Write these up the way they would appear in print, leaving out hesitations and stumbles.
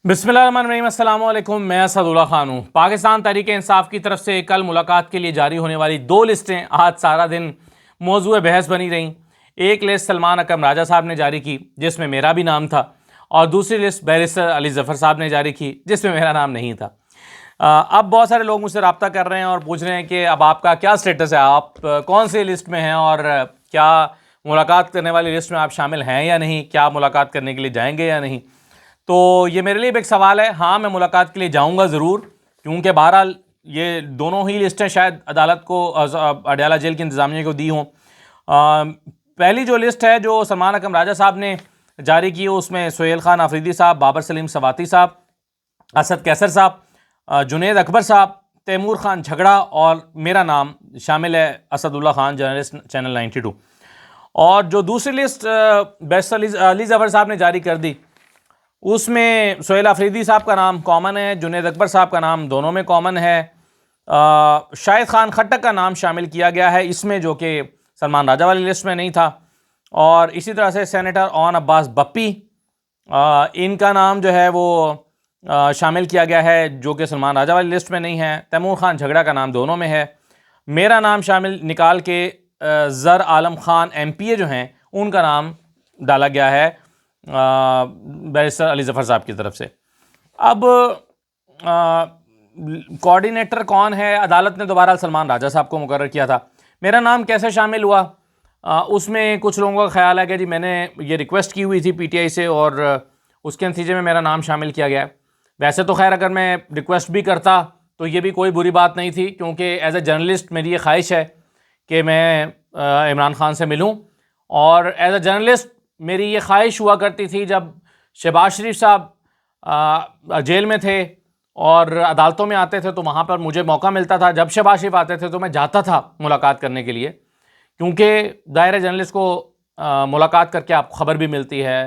बिस्मिल्लाहिर्रहमानिर्रहीम, अस्सलाम वालेकुम। मैं असदुल्ला खान हूँ। पाकिस्तान तहरीक इंसाफ की तरफ से कल मुलाकात के लिए जारी होने वाली दो लिस्टें आज सारा दिन मौजूए बहस बनी रहीं। एक लिस्ट सलमान अकरम राजा साहब ने जारी की जिसमें मेरा भी नाम था, और दूसरी लिस्ट बैरिस्टर अली ज़फ़र साहब ने जारी की जिसमें मेरा नाम नहीं था। अब बहुत सारे लोग मुझसे रब्ता कर रहे हैं और पूछ रहे हैं कि अब आपका क्या स्टेटस है, आप कौन सी लिस्ट में हैं और क्या मुलाकात करने वाली लिस्ट में आप शामिल हैं या नहीं, क्या मुलाकात करने के लिए जाएंगे या नहीं। तो ये मेरे लिए भी एक सवाल है। हाँ, मैं मुलाकात के लिए जाऊंगा ज़रूर, क्योंकि बहरहाल ये दोनों ही लिस्टें शायद अदालत को, अडयाला जेल की इंतज़ामिया को दी हों। पहली जो लिस्ट है जो सलमान अकरम राजा साहब ने जारी की, उसमें सुहेल खान आफरीदी साहब, बाबर सलीम सवाती साहब, असद कैसर साहब, जुनेद अकबर साहब, तैमूर खान झगड़ा और मेरा नाम शामिल है, असदुल्ला खान, जर्नलिस्ट, चैनल 92। और जो दूसरी लिस्ट बैरिस्टर अली ज़फ़र साहब ने जारी कर दी, उसमें सुहेल आफरीदी साहब का नाम कॉमन है, जुनेद अकबर साहब का नाम दोनों में कॉमन है, शाहिद खान खट्टक का नाम शामिल किया गया है इसमें, जो कि सलमान राजा वाली लिस्ट में नहीं था। और इसी तरह से सेनेटर ओन अब्बास बप्पी, इनका नाम जो है वो शामिल किया गया है, जो कि सलमान राजा वाली लिस्ट में नहीं है। तैमूर खान झगड़ा का नाम दोनों में है। मेरा नाम शामिल निकाल के ज़र आलम खान MPA जो हैं उनका नाम डाला गया है बैरिस्टर अली ज़फ़र साहब की तरफ से। अब कोऑर्डिनेटर कौन है? अदालत ने दोबारा सलमान राजा साहब को मुकर्रर किया था। मेरा नाम कैसे शामिल हुआ? उसमें कुछ लोगों का ख्याल है कि जी मैंने ये रिक्वेस्ट की हुई थी PTI से और उसके नतीजे में मेरा नाम शामिल किया गया। वैसे तो खैर अगर मैं रिक्वेस्ट भी करता तो ये भी कोई बुरी बात नहीं थी, क्योंकि एज ए जर्नलिस्ट मेरी ये ख्वाहिश है कि मैं इमरान खान से मिलूँ। और एज ए जर्नलिस्ट मेरी ये ख्वाहिश हुआ करती थी, जब शहबाज शरीफ साहब जेल में थे और अदालतों में आते थे तो वहाँ पर मुझे मौका मिलता था, जब शहबाज शरीफ आते थे तो मैं जाता था मुलाकात करने के लिए, क्योंकि दायरे जर्नलिस्ट को मुलाकात करके आपको ख़बर भी मिलती है,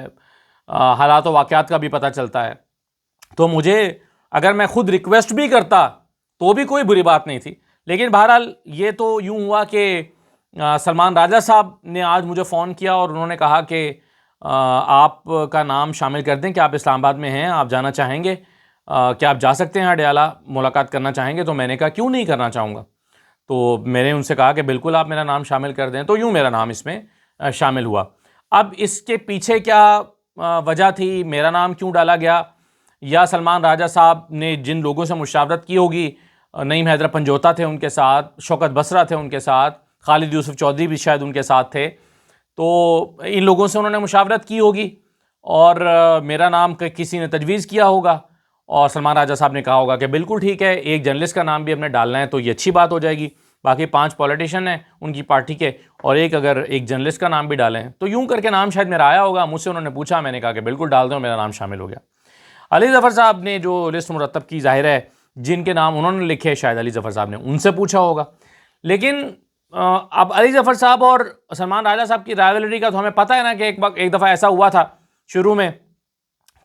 हालात व वाक़यात का भी पता चलता है। तो मुझे अगर मैं ख़ुद रिक्वेस्ट भी करता तो भी कोई बुरी बात नहीं थी। लेकिन बहरहाल ये तो यूँ हुआ कि सलमान राजा साहब ने आज मुझे फ़ोन किया और उन्होंने कहा कि आपका नाम शामिल कर दें कि आप इस्लामाबाद में हैं, आप जाना चाहेंगे, क्या आप जा सकते हैं अडयाला, मुलाकात करना चाहेंगे? तो मैंने कहा क्यों नहीं करना चाहूँगा। तो मैंने उनसे कहा कि बिल्कुल आप मेरा नाम शामिल कर दें। तो यूँ मेरा नाम इसमें शामिल हुआ। अब इसके पीछे क्या वजह थी, मेरा नाम क्यों डाला गया, या सलमान राजा साहब ने जिन लोगों से मुशावरत की होगी, नईम हैदर पंजोता थे उनके साथ, शौकत बसरा थे उनके साथ, खालिद यूसुफ चौधरी भी शायद उनके साथ थे, तो इन लोगों से उन्होंने मुशावरत की होगी और मेरा नाम किसी ने तजवीज़ किया होगा और सलमान राजा साहब ने कहा होगा कि बिल्कुल ठीक है, एक जर्नलिस्ट का नाम भी हमने डालना है तो ये अच्छी बात हो जाएगी। बाकी 5 पॉलिटिशियन हैं उनकी पार्टी के और अगर एक जर्नलिस्ट का नाम भी डालें तो यूँ करके नाम शायद मेरा आया होगा। मुझसे उन्होंने पूछा, मैंने कहा कि बिल्कुल डाल दो, मेरा नाम शामिल हो गया। अली ज़फ़र साहब ने जो लिस्ट मुरतब की, ज़ाहिर है जिनके नाम उन्होंने लिखे शायद अली ज़फ़र साहब ने उनसे पूछा होगा। लेकिन अब अली ज़फ़र साहब और सलमान राजा साहब की राइवलरी का तो हमें पता है ना कि एक दफ़ा ऐसा हुआ था शुरू में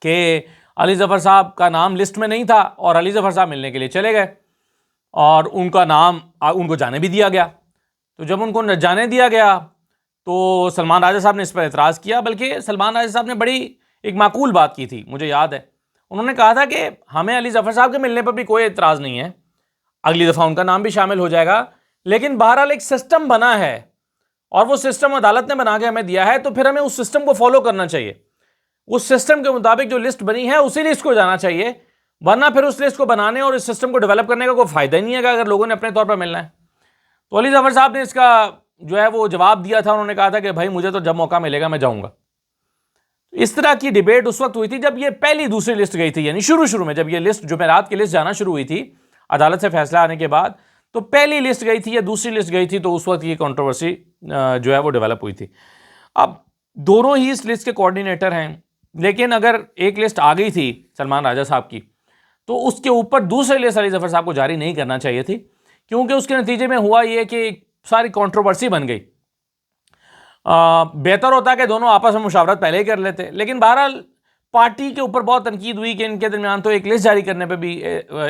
कि अली ज़फ़र साहब का नाम लिस्ट में नहीं था और अली ज़फ़र साहब मिलने के लिए चले गए और उनका नाम उनको जाने भी दिया गया। तो जब उनको जाने दिया गया तो सलमान राजा साहब ने इस पर एतराज़ किया, बल्कि सलमान राजा साहब ने बड़ी एक माकूल बात की थी, मुझे याद है। उन्होंने कहा था कि हमें अली ज़फ़र साहब के मिलने पर भी कोई एतराज़ नहीं है, अगली दफ़ा उनका नाम भी शामिल हो जाएगा, लेकिन बहरहाल एक सिस्टम बना है और वो सिस्टम अदालत ने बना के हमें दिया है, तो फिर हमें उस सिस्टम को फॉलो करना चाहिए। उस सिस्टम के मुताबिक जो लिस्ट बनी है उसी लिस्ट को जाना चाहिए, वरना फिर उस लिस्ट को बनाने और इस सिस्टम को डेवलप करने का कोई फ़ायदा ही नहीं है अगर लोगों ने अपने तौर पर मिलना है। तो अली ज़फ़र साहब ने इसका जो है वो जवाब दिया था। उन्होंने कहा था कि भाई मुझे तो जब मौका मिलेगा मैं जाऊँगा। इस तरह की डिबेट उस वक्त हुई थी जब ये पहली दूसरी लिस्ट गई थी, यानी शुरू में जब ये लिस्ट जुमेरात की लिस्ट जाना शुरू हुई थी अदालत से फैसला आने के बाद, तो पहली लिस्ट गई थी या दूसरी लिस्ट गई थी, तो उस वक्त ये कंट्रोवर्सी जो है वो डेवलप हुई थी। अब दोनों ही इस लिस्ट के कोऑर्डिनेटर हैं, लेकिन अगर एक लिस्ट आ गई थी सलमान राजा साहब की तो उसके ऊपर दूसरी लिस्ट अली ज़फ़र साहब को जारी नहीं करना चाहिए थी, क्योंकि उसके नतीजे में हुआ ये कि सारी कंट्रोवर्सी बन गई। बेहतर होता कि दोनों आपस में मुशावरत पहले ही कर लेते, लेकिन बहरहाल पार्टी के ऊपर बहुत तनकीद हुई कि इनके दरमियान तो एक लिस्ट जारी करने पे भी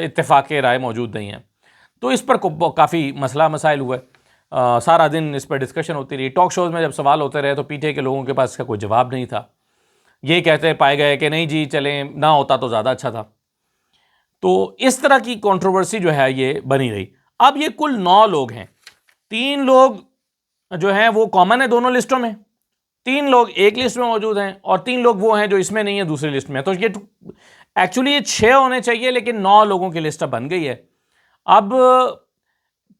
इत्तेफाक राय मौजूद नहीं है। तो इस पर काफ़ी मसला मसाइल हुए, सारा दिन इस पर डिस्कशन होती रही, टॉक शोज़ में जब सवाल होते रहे तो PTI के लोगों के पास इसका कोई जवाब नहीं था। ये कहते पाए गए कि नहीं जी चलें, ना होता तो ज़्यादा अच्छा था। तो इस तरह की कंट्रोवर्सी जो है ये बनी रही। अब ये कुल 9 लोग हैं, 3 लोग जो हैं वो कॉमन है दोनों लिस्टों में, 3 लोग एक लिस्ट में मौजूद हैं और 3 लोग वो हैं जो इसमें नहीं है, दूसरी लिस्ट में। तो ये एक्चुअली ये 6 होने चाहिए, लेकिन 9 लोगों की लिस्ट अब बन गई है। अब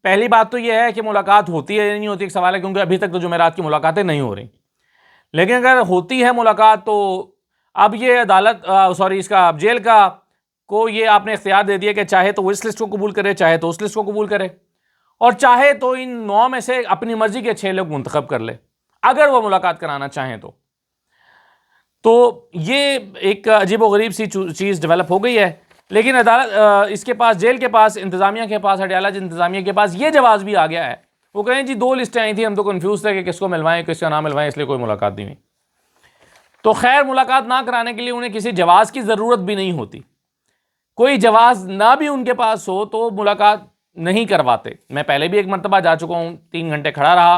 पहली बात तो ये है कि मुलाकात होती है या नहीं होती, एक सवाल है, क्योंकि अभी तक तो जुमेरात की मुलाकातें नहीं हो रही। लेकिन अगर होती है मुलाकात तो अब ये अदालत इसका जेल का को ये आपने इख्तियार दे दिया कि चाहे तो वो इस लिस्ट को कबूल करे, चाहे तो उस लिस्ट को कबूल करे, और चाहे तो इन 9 में से अपनी मर्जी के 6 लोग मुंतखब कर ले अगर वो मुलाकात कराना चाहें तो ये एक अजीबोगरीब सी चीज़ डेवलप हो गई है। लेकिन अदालत इसके पास, जेल के पास, इंतज़ामिया के पास, अडयाला इंतज़ामिया के पास ये जवाब भी आ गया है। वो कहें जी 2 लिस्टें आई थी, हम तो कन्फ्यूज़ थे कि किसको मिलवाएं किसका ना मिलवाएं, इसलिए कोई मुलाकात नहीं हुई। तो खैर, मुलाकात ना कराने के लिए उन्हें किसी जवाज़ की ज़रूरत भी नहीं होती। कोई जवाज़ ना भी उनके पास हो तो मुलाकात नहीं करवाते। मैं पहले भी एक मरतबा जा चुका हूँ, 3 घंटे खड़ा रहा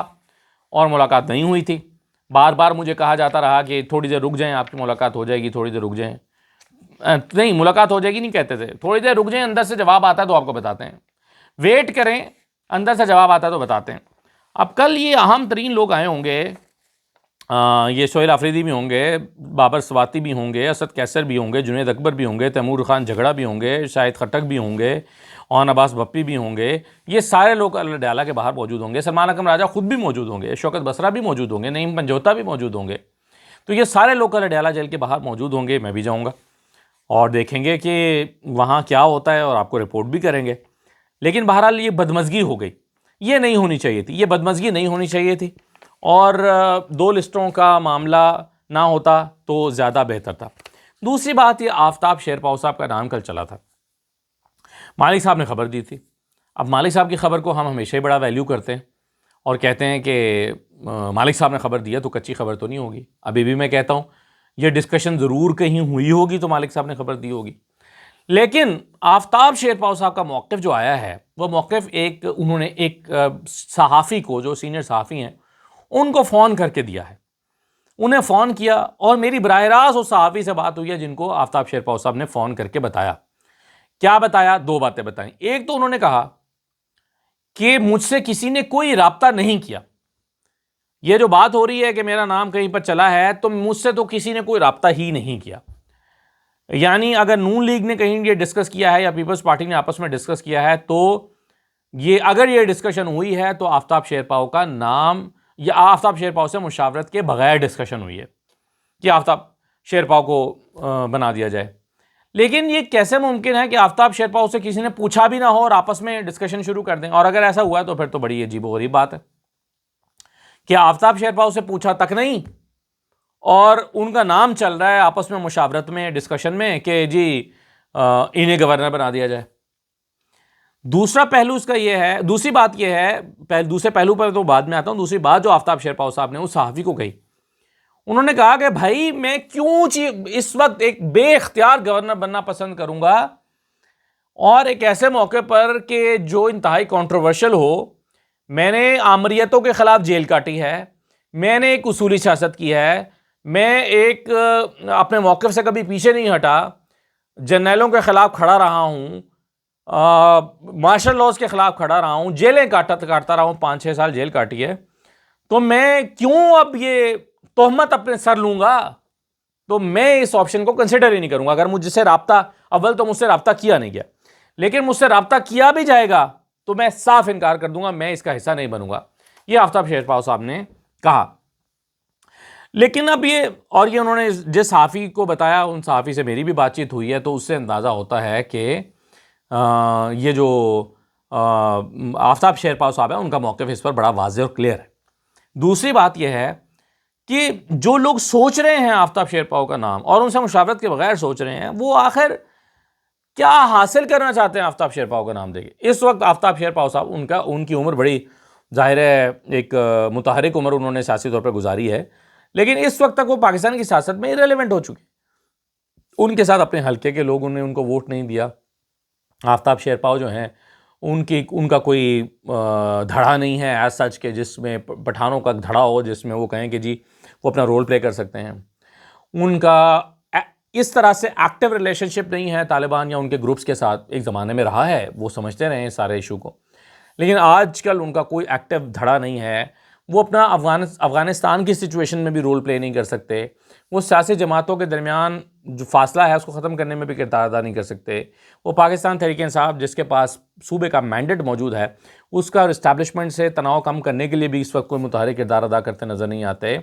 और मुलाकात नहीं हुई थी। बार बार मुझे कहा जाता रहा कि थोड़ी देर रुक जाएं, आपकी मुलाकात हो जाएगी, थोड़ी देर रुक जाएं। नहीं, मुलाकात हो जाएगी नहीं कहते थे, थोड़ी देर रुक जाएं, अंदर से जवाब आता है तो आपको बताते हैं, वेट करें, अंदर से जवाब आता है तो बताते हैं। अब कल ये अहम तरीन लोग आए होंगे, ये सोहेल आफरीदी भी होंगे, बाबर स्वाति भी होंगे, असद कैसर भी होंगे, जुनैद अकबर भी होंगे, तैमूर खान झगड़ा भी होंगे, शाहिद खट्टक भी होंगे, और अब्बास भप्पी भी होंगे। ये सारे लोग अडयाला के बाहर मौजूद होंगे। सलमान अकरम राजा खुद भी मौजूद होंगे, शौकत बसरा भी मौजूद होंगे, नईम पंजोता भी मौजूद होंगे। तो ये सारे लोग अडयाला जेल के बाहर मौजूद होंगे। मैं भी जाऊँगा और देखेंगे कि वहाँ क्या होता है और आपको रिपोर्ट भी करेंगे। लेकिन बहरहाल ये बदमज़गी हो गई, ये नहीं होनी चाहिए थी, ये बदमज़गी नहीं होनी चाहिए थी, और 2 लिस्टों का मामला ना होता तो ज़्यादा बेहतर था। दूसरी बात, ये आफ्ताब शेरपाव साहब का नाम कल चला था, मालिक साहब ने खबर दी थी। अब मालिक साहब की खबर को हम हमेशा ही बड़ा वैल्यू करते हैं और कहते हैं कि मालिक साहब ने खबर दिया तो कच्ची खबर तो नहीं होगी। अभी भी मैं कहता हूँ ये डिस्कशन ज़रूर कहीं हुई होगी तो मालिक साहब ने खबर दी होगी। लेकिन आफ्ताब शेरपाव साहब का मौक़िफ़ जो आया है, वो मौक़िफ़ उन्होंने एक सहाफ़ी को, जो सीनियर सहाफ़ी हैं, उनको फ़ोन करके दिया है। उन्हें फ़ोन किया और मेरी बराह रास्त उस सहाफ़ी से बात हुई है जिनको आफ्ताब शेरपाव साहब ने फ़ोन करके बताया। क्या बताया? 2 बातें बताई। एक तो उन्होंने कहा कि मुझसे किसी ने कोई राब्ता नहीं किया। ये जो बात हो रही है कि मेरा नाम कहीं पर चला है, तो मुझसे तो किसी ने कोई राब्ता ही नहीं किया। यानी अगर नून लीग ने कहीं ये डिस्कस किया है या पीपल्स पार्टी ने आपस में डिस्कस किया है, तो अगर ये डिस्कशन हुई है तो आफ्ताब शेरपाव का नाम, या आफ्ताब शेरपाव से मुशावरत के बगैर डिस्कशन हुई है कि आफ्ताब शेरपाव को बना दिया जाए। लेकिन ये कैसे मुमकिन है कि आफ्ताब शेरपाव से किसी ने पूछा भी ना हो और आपस में डिस्कशन शुरू कर दें? और अगर ऐसा हुआ है तो फिर तो बड़ी अजीबोगरीब बात है कि आफ्ताब शेरपाव से पूछा तक नहीं और उनका नाम चल रहा है आपस में मुशावरत में, डिस्कशन में, कि जी इन्हें गवर्नर बना दिया जाए। दूसरा पहलू इसका यह है, दूसरी बात यह है, दूसरे पहलू पर तो बाद में आता हूं। दूसरी बात जो आफ्ताब शेरपाव साहब ने उस सहाफ़ी को कही, उन्होंने कहा कि भाई मैं क्यों इस वक्त एक बेइख्तियार गवर्नर बनना पसंद करूंगा, और एक ऐसे मौके पर कि जो इंतहाई कंट्रोवर्शियल हो। मैंने आमरीतों के खिलाफ जेल काटी है, मैंने एक उसूली सियासत की है, मैं एक अपने मौक़िफ़ से कभी पीछे नहीं हटा, जर्नैलों के खिलाफ खड़ा रहा हूँ, मार्शल लॉज के खिलाफ खड़ा रहा हूँ, जेलें काटता रहा हूँ, 5-6 साल जेल काटी है। तो मैं क्यों अब ये तोहमत अपने सर लूंगा? तो मैं इस ऑप्शन को कंसिडर ही नहीं करूंगा। अगर मुझसे राब्ता, अव्वल तो मुझसे राब्ता किया नहीं गया, लेकिन मुझसे राब्ता किया भी जाएगा तो मैं साफ इनकार कर दूंगा, मैं इसका हिस्सा नहीं बनूंगा। ये आफ्ताब शेरपाव साहब ने कहा। लेकिन अब ये उन्होंने जिस सहाफ़ी को बताया, उन सहाफ़ी से मेरी भी बातचीत हुई है, तो उससे अंदाज़ा होता है कि ये जो आफ्ताब शेरपाव साहब है, उनका मौक़िफ़ इस पर बड़ा वाज़ेह और क्लियर है। दूसरी बात यह है कि जो लोग सोच रहे हैं आफ्ताब शेरपाव का नाम और उनसे मुशावरत के बगैर सोच रहे हैं, वो आखिर क्या हासिल करना चाहते हैं आफ्ताब शेरपाव का नाम देके? इस वक्त आफ्ताब शेरपाव साहब, उनकी उम्र बड़ी ज़ाहिर है, एक मुतहरिक उम्र उन्होंने सियासी तौर पर गुजारी है, लेकिन इस वक्त तक वो पाकिस्तान की सियासत में इरेलेवेंट हो चुके। उनके साथ अपने हल्के के लोगों ने उनको वोट नहीं दिया। आफ्ताब शेरपाव जो हैं, उनका कोई धड़ा नहीं है एज सच के जिसमें पठानों का धड़ा हो, जिसमें वो कहें कि जी वो अपना रोल प्ले कर सकते हैं। उनका इस तरह से एक्टिव रिलेशनशिप नहीं है तालिबान या उनके ग्रुप्स के साथ। एक ज़माने में रहा है, वो समझते रहे हैं सारे इशू को, लेकिन आजकल उनका कोई एक्टिव धड़ा नहीं है। वो अपना अफ़गानिस्तान की सिचुएशन में भी रोल प्ले नहीं कर सकते। वो सियासी जमातों के दरमियान जो फासला है उसको ख़त्म करने में भी किरदार अदा नहीं कर सकते। वो पाकिस्तान तहरीक इंसाफ जिसके पास सूबे का मैंडेट मौजूद है, उसका इस्टेब्लिशमेंट से तनाव कम करने के लिए भी इस वक्त कोई मुतहरिक किरदार अदा करते नज़र नहीं आते।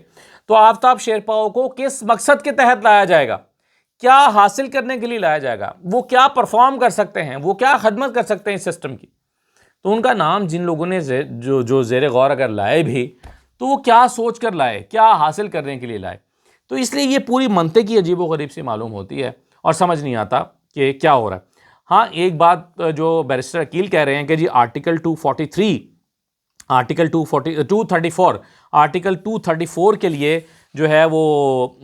तो आफ्ताब शेरपाओ को किस मकसद के तहत लाया जाएगा, क्या हासिल करने के लिए लाया जाएगा, वो क्या परफॉर्म कर सकते हैं, वो क्या खदमत कर सकते हैं इस सिस्टम की। तो उनका नाम जिन लोगों ने जो ज़ेर गौर अगर लाए भी, तो वो क्या सोच कर लाए, क्या हासिल करने के लिए लाए। तो इसलिए ये पूरी मनते की अजीब व गरीब सी मालूम होती है और समझ नहीं आता कि क्या हो रहा है। हाँ, एक बात जो बैरिस्टर अकील कह रहे हैं कि जी आर्टिकल 243, आर्टिकल 234 आर्टिकल 234 के लिए जो है वो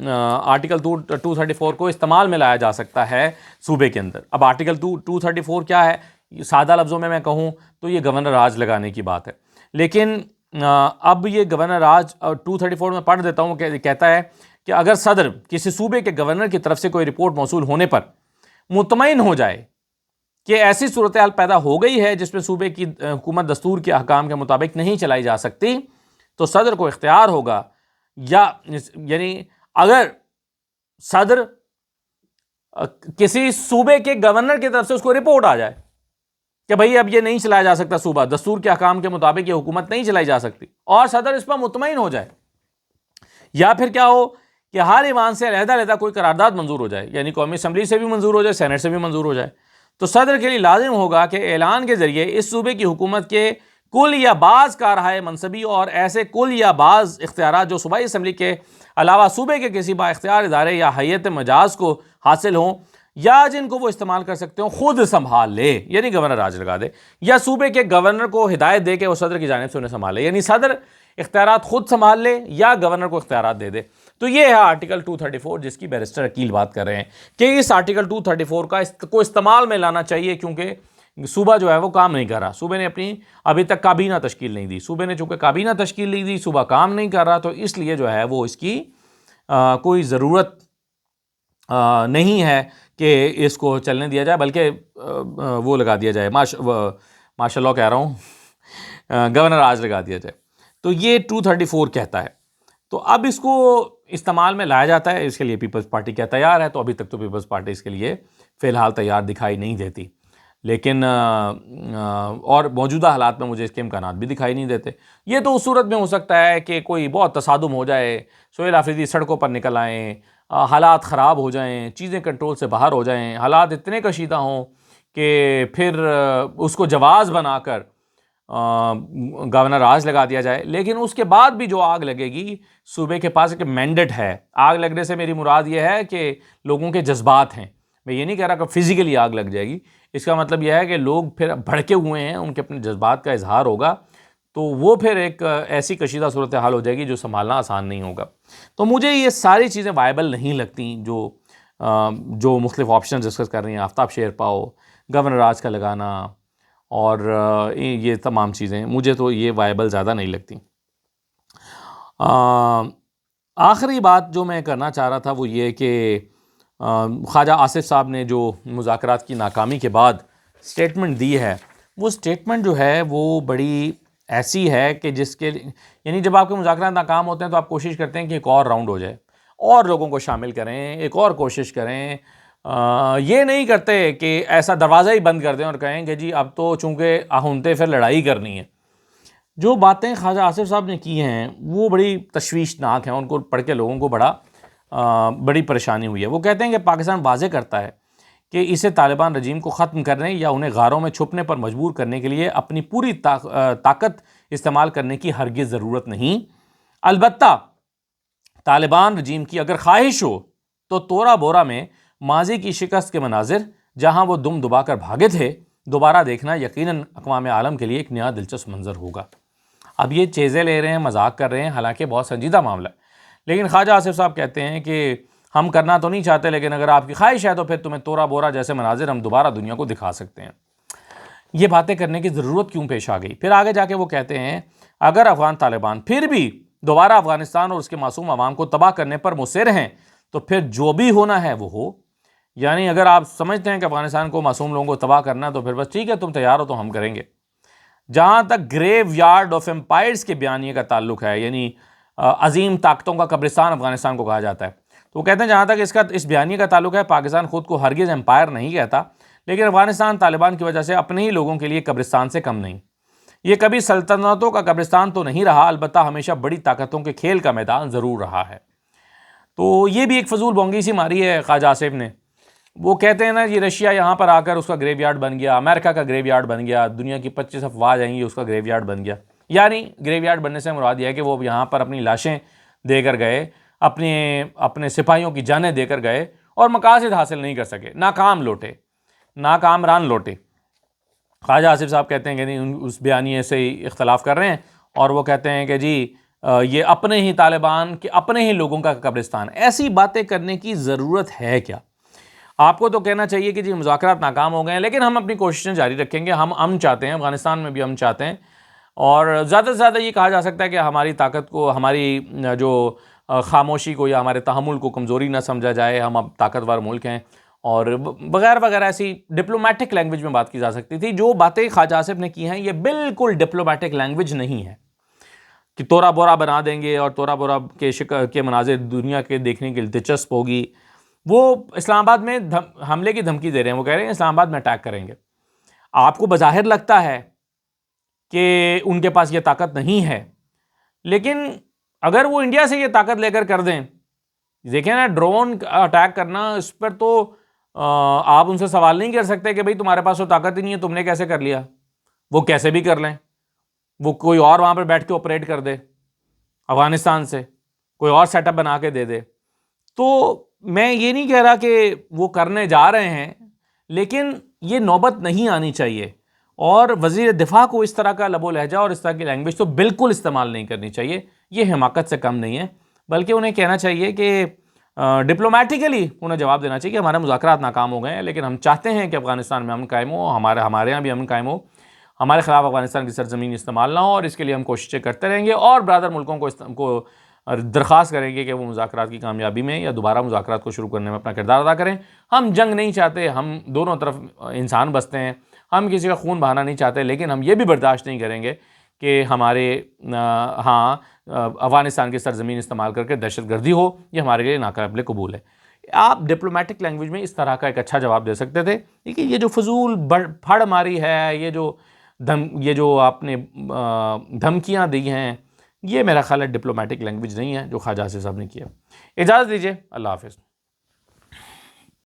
आर्टिकल 234 को इस्तेमाल में लाया जा सकता है सूबे के अंदर। अब आर्टिकल 234 क्या है, सादा लफ्ज़ों में मैं कहूँ तो ये गवर्नर राज लगाने की बात है। लेकिन अब ये गवर्नर राज 234 में पढ़ देता हूँ, कहता है कि अगर सदर किसी सूबे के गवर्नर की तरफ से कोई रिपोर्ट मौसूल होने पर मुतमईन हो जाए कि ऐसी सूरत हाल पैदा हो गई है जिसमें सूबे की हुकूमत दस्तूर के अहकाम के मुताबिक नहीं चलाई जा सकती, तो सदर को इख्तियार होगा, या यानी अगर सदर किसी सूबे के गवर्नर की तरफ से उसको रिपोर्ट आ जाए कि भाई अब ये नहीं चलाया जा सकता सूबा, दस्तूर के अहकाम के मुताबिक ये हुकूमत नहीं चलाई जा सकती, और सदर इस पर मुतमईन हो जाए, या फिर क्या हो कि हर ईवान से अलहदा कोई करारदाद मंजूर हो जाए, यानी कौमी असम्बली से भी मंजूर हो जाए, सेनेट से भी मंजूर हो जाए, तो सदर के लिए लाजिम होगा कि ऐलान के जरिए इस सूबे की हुकूमत के कुल या बाज़ कारहाय मनसबी और ऐसे कुल या बाज़ इख्तियारात जो सूबाई असम्बली के अलावा सूबे के किसी बाइख्तियार इदारे या हैयत मजाज को हासिल हों या जिनको वो इस्तेमाल कर सकते हो, खुद संभाल ले, यानी गवर्नर राज लगा दे, या सूबे के गवर्नर को हिदायत दे के वो सदर की जानिब से उन्हें संभाले, यानी सदर इख्तियारात खुद संभाल ले या गवर्नर को इख्तियारात दे दे। तो ये है आर्टिकल 234 जिसकी बैरिस्टर अकील बात कर रहे हैं कि इस आर्टिकल 234 को इस्तेमाल में लाना चाहिए, क्योंकि सूबा जो है वो काम नहीं कर रहा। सूबे ने अपनी अभी तक काबीना तश्कील नहीं दी, सूबे ने चूँकि काबीना तश्कील नहीं दी, सूबा काम नहीं कर रहा, तो इसलिए जो है वो इसकी कोई ज़रूरत नहीं है कि इसको चलने दिया जाए, बल्कि वो लगा दिया जाए, माशाल्लाह कह रहा हूँ, गवर्नर राज लगा दिया जाए। तो ये 234 कहता है। तो अब इसको इस्तेमाल में लाया जाता है, इसके लिए पीपल्स पार्टी क्या तैयार है, तो अभी तक तो पीपल्स पार्टी इसके लिए फ़िलहाल तैयार दिखाई नहीं देती, लेकिन और मौजूदा हालात में मुझे इसके इम्कानात भी दिखाई नहीं देते। ये तो उस सूरत में हो सकता है कि कोई बहुत तसादुम हो जाए, सोहेल आफरीदी सड़कों पर निकल आएँ, हालात ख़राब हो जाएं, चीज़ें कंट्रोल से बाहर हो जाएं, हालात इतने कशीदा हों कि फिर उसको जवाज़ बनाकर गवर्नर राज लगा दिया जाए। लेकिन उसके बाद भी जो आग लगेगी, सूबे के पास एक मैंडेट है। आग लगने से मेरी मुराद ये है कि लोगों के जज्बात हैं, मैं ये नहीं कह रहा कि फ़िज़िकली आग लग जाएगी, इसका मतलब यह है कि लोग फिर भड़के हुए हैं, उनके अपने जज्बात का इजहार होगा, तो वो फिर एक ऐसी कशीदा सूरत हाल हो जाएगी जो संभालना आसान नहीं होगा। तो मुझे ये सारी चीज़ें वायबल नहीं लगती जो मुख्तलिफ ऑप्शन डिस्कस कर रही हैं, आफ्ताब शेरपाओ, गवर्नर राज का लगाना और ये तमाम चीज़ें, मुझे तो ये वायबल ज़्यादा नहीं लगती। आखिरी बात जो मैं करना चाह रहा था वो ये कि ख्वाजा आसिफ साहब ने जो मुज़ाकरात की नाकामी के बाद स्टेटमेंट दी है, वो स्टेटमेंट जो है वो बड़ी ऐसी है कि जिसके यानी जब आपके मुज़ाकरात नाकाम होते हैं तो आप कोशिश करते हैं कि एक और राउंड हो जाए और लोगों को शामिल करें, एक और कोशिश करें। ये नहीं करते कि ऐसा दरवाज़ा ही बंद कर दें और कहें कि जी अब तो चूँकि आहूनते फिर लड़ाई करनी है। जो बातें ख्वाजा आसिफ साहब ने की हैं वो बड़ी तशवीशनाक हैं, उनको पढ़ के लोगों को बड़ी परेशानी हुई है। वो कहते हैं कि पाकिस्तान वाज़े करता है कि इसे तालिबान रजीम को ख़त्म करने या उन्हें गारों में छुपने पर मजबूर करने के लिए अपनी पूरी ताकत इस्तेमाल करने की हरगिज़ ज़रूरत नहीं। अलबत्ता तालिबान रजीम की अगर ख्वाहिश हो तो तोरा बोरा में माजी की शिकस्त के मनाजिर जहाँ वो दुम दुबा कर भागे थे दोबारा देखना यकीनन अक़वाम आलम के लिए एक नया दिलचस्प मंजर होगा। अब ये चीज़ें ले रहे हैं, मजाक कर रहे हैं, हालांकि बहुत संजीदा मामला है, लेकिन ख्वाजा आसिफ साहब कहते हैं कि हम करना तो नहीं चाहते, लेकिन अगर आपकी ख्वाहिश है तो फिर तुम्हें तोरा बोरा जैसे मनाजिर हम दोबारा दुनिया को दिखा सकते हैं। ये बातें करने की ज़रूरत क्यों पेश आ गई? फिर आगे जाके वो कहते हैं अगर अफ़गान तालिबान फिर भी दोबारा अफ़गानिस्तान और उसके मासूम अवाम को तबाह करने पर मुसर हैं तो फिर जो भी होना है वो हो। यानी अगर आप समझते हैं कि अफगानिस्तान को मासूम लोगों को तबाह करना, तो फिर बस ठीक है, तुम तैयार हो तो हम करेंगे। जहाँ तक ग्रेव यार्ड ऑफ एम्पायर्स के बयानिए का ताल्लुक है, यानी अजीम ताकतों का कब्रिस्तान अफगानिस्तान को कहा जाता है, तो वो कहते हैं जहाँ तक इस बयानिए का ताल्लुक है, पाकिस्तान खुद को हरगिज़ एम्पायर नहीं कहता, लेकिन अफगानिस्तान तालिबान की वजह से अपने ही लोगों के लिए कब्रिस्तान से कम नहीं। ये कभी सल्तनतों का कब्रिस्तान तो नहीं रहा, अलबत्ता हमेशा बड़ी ताकतों के खेल का मैदान ज़रूर रहा है। तो ये भी एक फजूल बोंगी सी मारी है ख्वाजा आसिफ ने। वो कहते हैं ना जी, रशिया यहाँ पर आकर उसका ग्रेवयार्ड बन गया, अमेरिका का ग्रेवयार्ड बन गया, दुनिया की 25 अफवाज आएंगी उसका ग्रेवयार्ड बन गया। यानी ग्रेवयार्ड बनने से मुराद यह है कि वो यहाँ पर अपनी लाशें देकर गए, अपने सिपाहियों की जानें देकर गए और मकासद हासिल नहीं कर सके, नाकाम लौटे, नाकामरान लौटे। ख्वाजा आसिफ साहब कहते हैं कि नहीं, उस बयानिए से इख्तलाफ कर रहे हैं और वो कहते हैं कि जी ये अपने ही तालिबान के अपने ही लोगों का कब्रिस्तान। ऐसी बातें करने की ज़रूरत है क्या? आपको तो कहना चाहिए कि जी मुज़ाकरात नाकाम हो गए हैं, लेकिन हम अपनी कोशिशें जारी रखेंगे, हम अमन चाहते हैं, अफगानिस्तान में भी अमन चाहते हैं। और ज़्यादा से ज़्यादा ये कहा जा सकता है कि हमारी ताकत को, हमारी जो खामोशी को या हमारे तहम्मुल को कमज़ोरी ना समझा जाए, हम अब ताकतवर मुल्क हैं और वगैरह वगैरह। ऐसी डिप्लोमेटिक लैंग्वेज में बात की जा सकती थी। जो बातें ख्वाजा आसिफ ने की हैं ये बिल्कुल डिप्लोमेटिक लैंग्वेज नहीं है कि तोरा बोरा बना देंगे और तोरा बोरा के मनाजिर दुनिया के देखने के लिए दिलचस्प होगी। वो इस्लामाबाद में हमले की धमकी दे रहे हैं, वो कह रहे हैं इस्लामाबाद में अटैक करेंगे। आपको बज़ाहिर लगता है कि उनके पास ये ताकत नहीं है, लेकिन अगर वो इंडिया से ये ताकत लेकर कर दें, देखें ना, ड्रोन अटैक करना, इस पर तो आप उनसे सवाल नहीं कर सकते कि भाई तुम्हारे पास वो ताकत ही नहीं है, तुमने कैसे कर लिया। वो कैसे भी कर लें, वो कोई और वहाँ पर बैठ के ऑपरेट कर दे, अफगानिस्तान से कोई और सेटअप बना के दे दे। तो मैं ये नहीं कह रहा कि वो करने जा रहे हैं, लेकिन ये नौबत नहीं आनी चाहिए और वज़ीर दिफा को इस तरह का लबो लहजा और इस तरह की लैंग्वेज तो बिल्कुल इस्तेमाल नहीं करनी चाहिए। ये हिमाकत से कम नहीं है, बल्कि उन्हें कहना चाहिए कि डिप्लोमेटिकली उन्हें जवाब देना चाहिए कि हमारे मुज़ाकरात नाकाम हो गए हैं, लेकिन हम चाहते हैं कि अफगानिस्तान में अमन कायम हो, हमारे यहाँ भी अमन कायम हो, हमारे खिलाफ अफगानिस्तान की सरजमीन इस्तेमाल ना हो, और इसके लिए हम कोशिशें करते रहेंगे और ब्रदर मुल्कों को दरख्वास्त करेंगे कि वो मुज़ाकरात की कामयाबी में या दोबारा मुज़ाकरात को शुरू करने में अपना किरदार अदा करें। हम जंग नहीं चाहते, हम दोनों तरफ इंसान बसते हैं, हम किसी का खून बहाना नहीं चाहते, लेकिन हम ये भी बर्दाश्त नहीं करेंगे कि हमारे अफ़गानिस्तान की सरजमीन इस्तेमाल करके दहशतगर्दी हो। ये हमारे लिए नाकाबिल कबूल है। आप डिप्लोमेटिक लैंग्वेज में इस तरह का एक अच्छा जवाब दे सकते थे, लेकिन ये जो फजूल फड़ मारी है, ये जो आपने धमकियाँ दी हैं, ये मेरा ख्याल है डिप्लोमेटिक लैंग्वेज नहीं है जो ख्वाजा आसिफ साहब ने किया। इजाज़त दीजिए, अल्लाह हाफ़िज़।